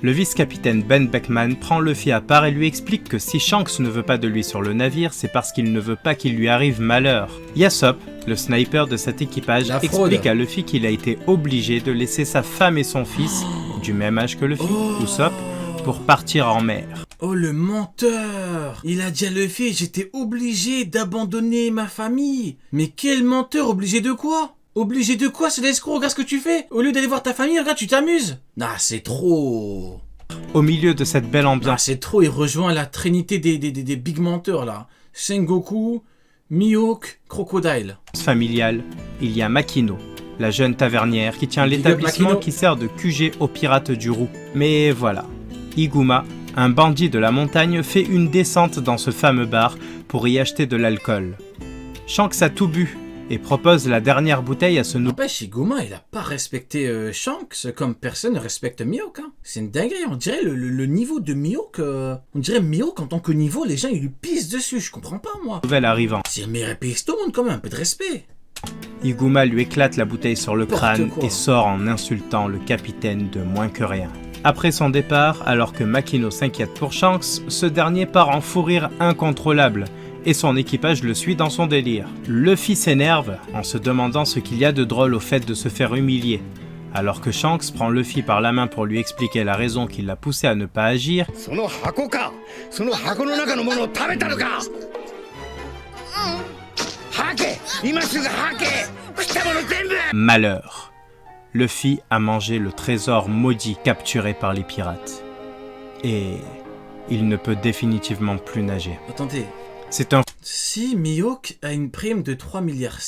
Le vice-capitaine Ben Beckman prend Luffy à part et lui explique que si Shanks ne veut pas de lui sur le navire, c'est parce qu'il ne veut pas qu'il lui arrive malheur. Yasop, le sniper de cet équipage, explique à Luffy qu'il a été obligé de laisser sa femme et son fils, du même âge que Luffy, Usopp, pour partir en mer. Oh le menteur! Il a dit à Luffy, j'étais obligé d'abandonner ma famille. Mais quel menteur, obligé de quoi? Obligé de quoi? C'est l'escroc, regarde ce que tu fais. Au lieu d'aller voir ta famille, regarde, tu t'amuses. Ah, c'est trop. Au milieu de cette belle ambiance. Ah, c'est trop, il rejoint la trinité des big menteurs là. Sengoku, Mihawk, Crocodile. Familiale, il y a Makino, la jeune tavernière qui tient l'établissement qui sert de QG aux pirates du Roux. Mais voilà, Iguma, un bandit de la montagne, fait une descente dans ce fameux bar pour y acheter de l'alcool. Shanks a tout bu et propose la dernière bouteille à ce nouveau... N'empêche, Iguma, il a pas respecté Shanks comme personne ne respecte Mihawk. Hein. C'est une dinguerie, on dirait le niveau de Mihawk... On dirait Mihawk en tant que niveau, les gens ils lui pissent dessus, je comprends pas moi. Nouvel arrivant. C'est le meilleur épéiste au monde quand même, un peu de respect. Iguma lui éclate la bouteille sur le crâne et sort en insultant le capitaine de moins que rien. Après son départ, alors que Makino s'inquiète pour Shanks, ce dernier part en fou rire incontrôlable, et son équipage le suit dans son délire. Luffy s'énerve en se demandant ce qu'il y a de drôle au fait de se faire humilier, alors que Shanks prend Luffy par la main pour lui expliquer la raison qui l'a poussé à ne pas agir. Malheur. Luffy a mangé le trésor maudit capturé par les pirates. Et il ne peut définitivement plus nager. Attendez. C'est un... Si Mihawk a une prime de 3,6 milliards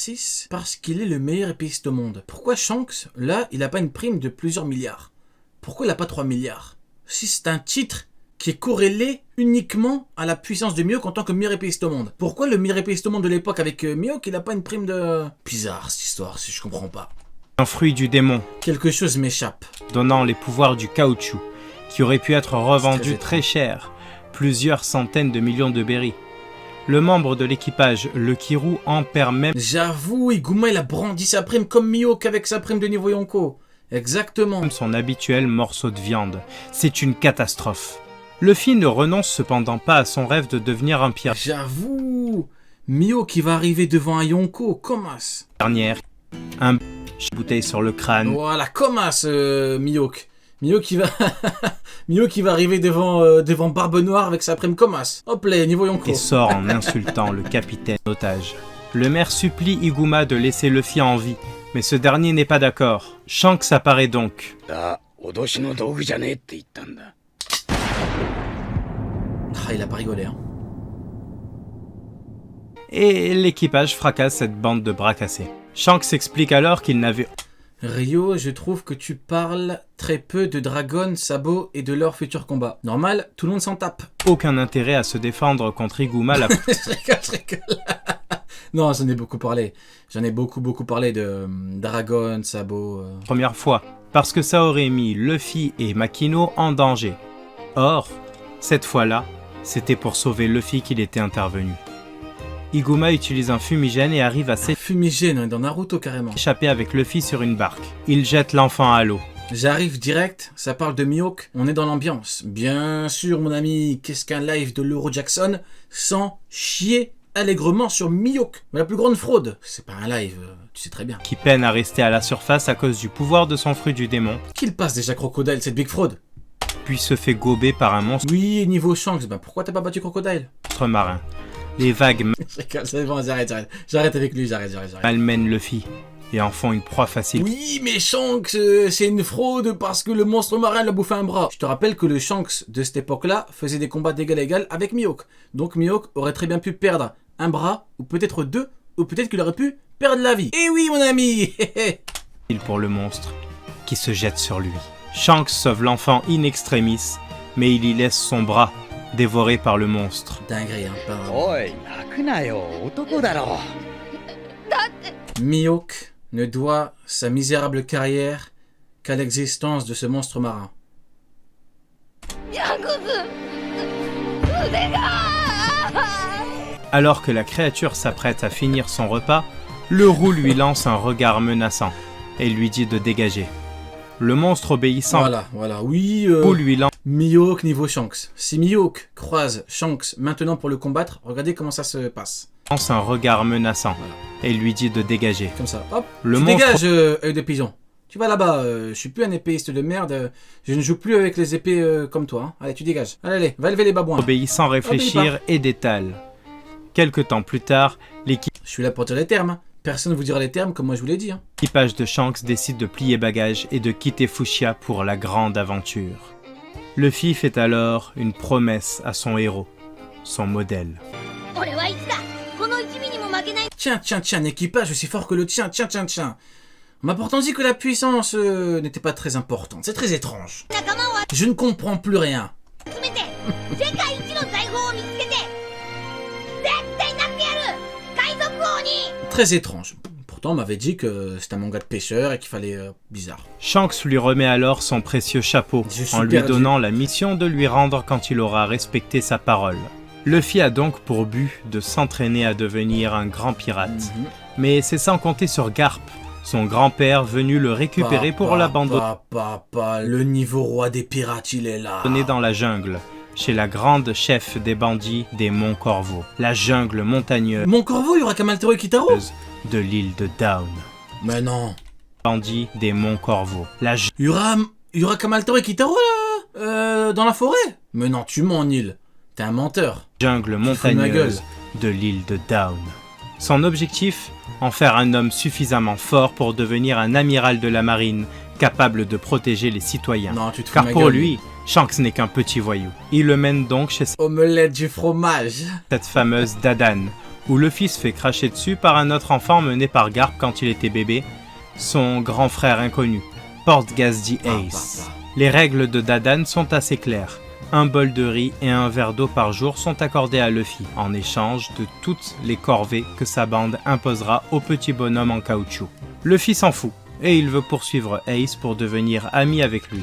parce qu'il est le meilleur épéiste au monde, pourquoi Shanks, là, il n'a pas une prime de plusieurs milliards? Pourquoi il n'a pas 3 milliards? Si c'est un titre qui est corrélé uniquement à la puissance de Mihawk en tant que meilleur épéiste au monde. Pourquoi le meilleur épéiste au monde de l'époque avec Mihawk, il n'a pas une prime de... Bizarre cette histoire, si je comprends pas. Un fruit du démon. Quelque chose m'échappe. Donnant les pouvoirs du caoutchouc, qui aurait pu être revendu très cher, plusieurs centaines de millions de berries. Le membre de l'équipage, le Kiru, en perd même... J'avoue, Iguma il a brandi sa prime comme Mihawk avec sa prime de niveau Yonko. Exactement. Son habituel morceau de viande. C'est une catastrophe. Luffy ne renonce cependant pas à son rêve de devenir un pirate. J'avoue, Mihawk qui va arriver devant un Yonko, comment? Dernière, un bouteille sur le crâne. Voilà, comment Mihawk? Mihawk qui va... Mihawk qui va arriver devant Barbe Noire avec sa prime Comas. Hop là, niveau Yonko. Et sort en insultant le capitaine otage. Le maire supplie Iguma de laisser Luffy en vie, mais ce dernier n'est pas d'accord. Shanks apparaît donc. Ah, il a pas rigolé, hein. Et l'équipage fracasse cette bande de bras cassés. Shanks explique alors qu'il n'avait... Rio, je trouve que tu parles très peu de Dragon, Sabo et de leur futur combat. Normal, tout le monde s'en tape. Aucun intérêt à se défendre contre Iguma. Je rigole. Non, j'en ai beaucoup parlé. J'en ai beaucoup parlé de Dragon, Sabo... Première fois, parce que ça aurait mis Luffy et Makino en danger. Or, cette fois-là, c'était pour sauver Luffy qu'il était intervenu. Iguma utilise un fumigène et arrive à fumigène, dans Naruto carrément. Échapper avec Luffy sur une barque. Il jette l'enfant à l'eau. J'arrive direct, ça parle de Mihawk, on est dans l'ambiance. Bien sûr mon ami, qu'est-ce qu'un live de l'Euro Jackson sans chier allègrement sur Mihawk, la plus grande fraude. C'est pas un live, tu sais très bien. Qui peine à rester à la surface à cause du pouvoir de son fruit du démon. Qu'il passe déjà Crocodile, cette big fraude. Puis se fait gober par un monstre. Oui, niveau Shanks, ben pourquoi t'as pas battu Crocodile? Marin. Les vagues... C'est bon, j'arrête avec lui, j'arrête. Malmènent Luffy et en font une proie facile. Oui, mais Shanks, c'est une fraude parce que le monstre marin l'a bouffé un bras. Je te rappelle que le Shanks de cette époque-là faisait des combats d'égal à égal avec Mihawk. Donc Mihawk aurait très bien pu perdre un bras, ou peut-être deux, ou peut-être qu'il aurait pu perdre la vie. Eh oui, mon ami. Pour le monstre qui se jette sur lui. Shanks sauve l'enfant in extremis, mais il y laisse son bras, dévoré par le monstre. Dinguerie, hein, Mihawk ne doit sa misérable carrière qu'à l'existence de ce monstre marin. Alors que la créature s'apprête à finir son repas, le roux lui lance un regard menaçant et lui dit de dégager. Le monstre obéissant Voilà, oui. lui lance Mihawk niveau Shanks. Si Mihawk croise Shanks maintenant pour le combattre, regardez comment ça se passe. un regard menaçant et lui dit de dégager. Comme ça, hop. Le tu monstre dégages, œil de pigeon. Tu vas là-bas, je suis plus un épéiste de merde, je ne joue plus avec les épées comme toi. Hein. Allez, tu dégages. Allez, va élever les babouins. obéit sans réfléchir et détale. Quelque temps plus tard, Je suis là pour dire les termes. Hein. Personne ne vous dira les termes comme moi je vous l'ai dit. Hein. l'équipage de Shanks décide de plier bagages et de quitter Fuchsia pour la grande aventure. Luffy fait alors une promesse à son héros, son modèle. Tiens, un équipage aussi fort que le tien, tiens. On m'a pourtant dit que la puissance n'était pas très importante. C'est très étrange. Je ne comprends plus rien. Très étrange. Pourtant, on m'avait dit que c'était un manga de pêcheur et qu'il fallait... bizarre. Shanks lui remet alors son précieux chapeau, en lui donnant la mission de lui rendre quand il aura respecté sa parole. Luffy a donc pour but de s'entraîner à devenir un grand pirate. Mais c'est sans compter sur Garp, son grand-père venu le récupérer pour l'abandonner le niveau roi des pirates, il est là. dans la jungle, chez la grande chef des bandits des Monts Corvo, la jungle montagneuse Mon Corvo, il y aura Kamaltero et Kitaro. de l'île de Down. Mais non. Bandits des Monts Corvo, la Il y aura Kamaltero et Kitaro là dans la forêt. Mais non, tu mens, Nil. T'es un menteur. jungle montagneuse de l'île de Down. Son objectif, en faire un homme suffisamment fort pour devenir un amiral de la marine, capable de protéger les citoyens. Non, tu te fous Car de ma pour gueule. lui, Shanks n'est qu'un petit voyou. Il le mène donc chez Omelette du fromage. cette fameuse Dadan, où Luffy se fait cracher dessus par un autre enfant mené par Garp quand il était bébé, son grand frère inconnu, Portgas the Ace. Les règles de Dadan sont assez claires. Un bol de riz et un verre d'eau par jour sont accordés à Luffy, en échange de toutes les corvées que sa bande imposera au petit bonhomme en caoutchouc. Luffy s'en fout, et il veut poursuivre Ace pour devenir ami avec lui.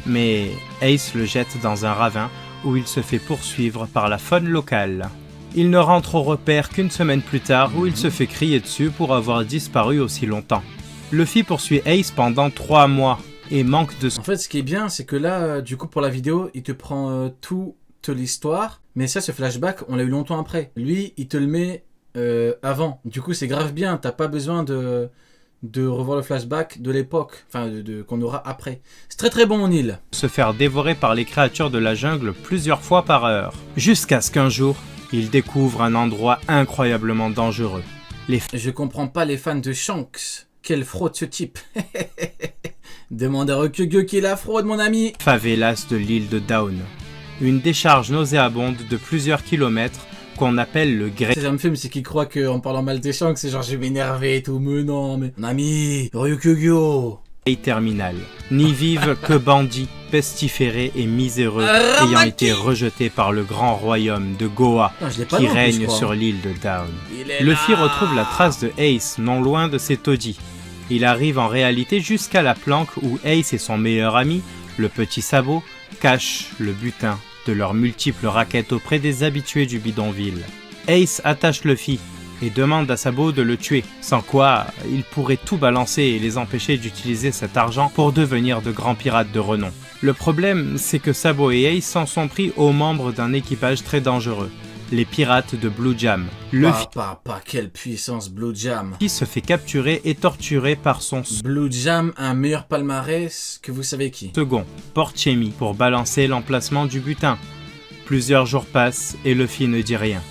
Mais Ace le jette dans un ravin où il se fait poursuivre par la faune locale. Il ne rentre au repère qu'une semaine plus tard où il se fait crier dessus pour avoir disparu aussi longtemps. Luffy poursuit Ace pendant 3 mois et manque de En fait, ce qui est bien, c'est que là, du coup, pour la vidéo, il te prend toute l'histoire. Mais ça, ce flashback, on l'a eu longtemps après. Lui, il te le met avant. Du coup, c'est grave bien. T'as pas besoin de revoir le flashback de l'époque. Enfin, qu'on aura après. C'est très très bon, mon île. se faire dévorer par les créatures de la jungle plusieurs fois par heure. Jusqu'à ce qu'un jour, il découvre un endroit incroyablement dangereux. Je comprends pas les fans de Shanks. Quelle fraude ce type. Demande à Ryukyu qui est la fraude, mon ami. Favelas de l'île de Down. Une décharge nauséabonde de plusieurs kilomètres qu'on appelle le Grey Ça me fume, c'est qu'il croit qu'en parlant mal des Shanks, c'est genre je vais m'énerver et tout. Mais non, mais... Mon ami, Ryukyu. Terminal. N'y vivent que bandits, pestiférés et miséreux ayant été rejetés par le grand royaume de Goa Non, je l'ai pas qui lu en plus, je règne crois. sur l'île de Down. Il est Luffy là. retrouve la trace de Ace non loin de ses taudis. Il arrive en réalité jusqu'à la planque où Ace et son meilleur ami, le petit Sabo, cachent le butin de leurs multiples raquettes auprès des habitués du bidonville. Ace attache Luffy et demande à Sabo de le tuer, sans quoi il pourrait tout balancer et les empêcher d'utiliser cet argent pour devenir de grands pirates de renom. Le problème, c'est que Sabo et Ace s'en sont pris aux membres d'un équipage très dangereux, les pirates de Blue Jam. Luffy Quelle puissance, Blue Jam. se fait capturer et torturer par son Blue Jam a un meilleur palmarès que vous savez qui. second, Porchemi, pour balancer l'emplacement du butin. Plusieurs jours passent et Luffy ne dit rien.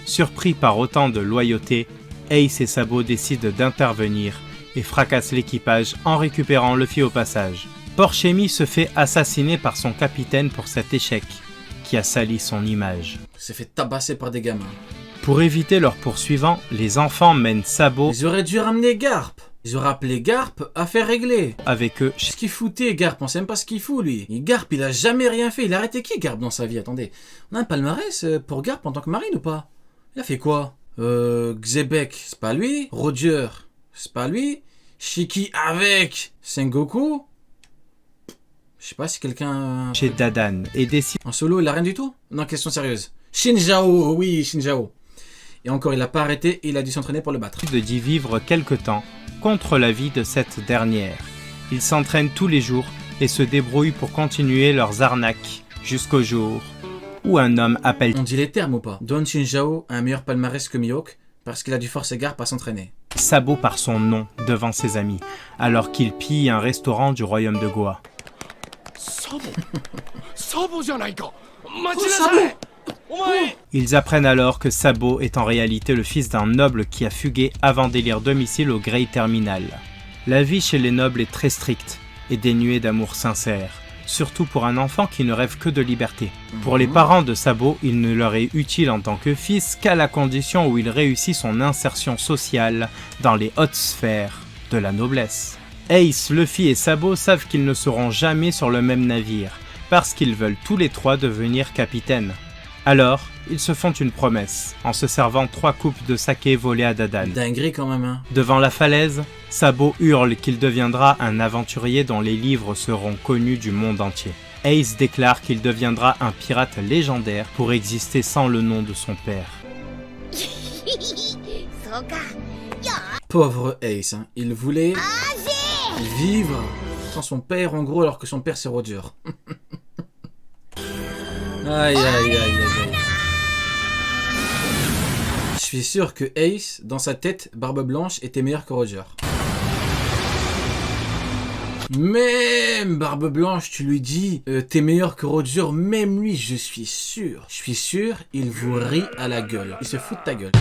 Surpris par autant de loyauté, Ace et Sabo décident d'intervenir et fracassent l'équipage en récupérant Luffy au passage. Porchemi se fait assassiner par son capitaine pour cet échec, qui a sali son image. S'est fait tabasser par des gamins. Pour éviter leur poursuivant, les enfants mènent Sabo Ils auraient dû ramener Garp. Ils auraient appelé Garp à faire régler. avec eux Qu'est-ce qu'il foutait, Garp? On sait même pas ce qu'il fout, lui. Et Garp, il a jamais rien fait. Il a arrêté qui, Garp, dans sa vie? Attendez. On a un palmarès pour Garp en tant que marine ou pas? Il a fait quoi? Xebec, c'est pas lui. Roger, c'est pas lui. Shiki avec Sengoku. Je sais pas si quelqu'un... chez Dadan et décide En solo, il a rien du tout? Non, question sérieuse. Shinjao, oui, Shinjao. Et encore, il a pas arrêté et il a dû s'entraîner pour le battre. d'y vivre quelque temps contre l'avis de cette dernière. Ils s'entraînent tous les jours et se débrouillent pour continuer leurs arnaques jusqu'au jour où un homme appelle... On dit les termes ou pas? Don Shinjao a un meilleur palmarès que Mihawk parce qu'il a dû forcer Garp à s'entraîner. Sabo par son nom devant ses amis, alors qu'il pille un restaurant du royaume de Goa. Ils apprennent alors que Sabo est en réalité le fils d'un noble qui a fugué avant d'élire domicile au Grey Terminal. La vie chez les nobles est très stricte et dénuée d'amour sincère, surtout pour un enfant qui ne rêve que de liberté. Pour les parents de Sabo, il ne leur est utile en tant que fils qu'à la condition où il réussit son insertion sociale dans les hautes sphères de la noblesse. Ace, Luffy et Sabo savent qu'ils ne seront jamais sur le même navire, parce qu'ils veulent tous les trois devenir capitaines. Alors, ils se font une promesse, en se servant 3 coupes de saké volées à Dadan. Dinguerie quand même, hein. Devant la falaise, Sabo hurle qu'il deviendra un aventurier dont les livres seront connus du monde entier. Ace déclare qu'il deviendra un pirate légendaire pour exister sans le nom de son père. Pauvre Ace, hein. Il voulait vivre sans son père en gros alors que son père c'est Roger. Aïe aïe aïe aïe aïe. Je suis sûr que Ace, dans sa tête, Barbe Blanche était meilleur que Roger. Même Barbe Blanche, tu lui dis t'es meilleur que Roger, même lui, je suis sûr, il vous rit à la gueule. Il se fout de ta gueule.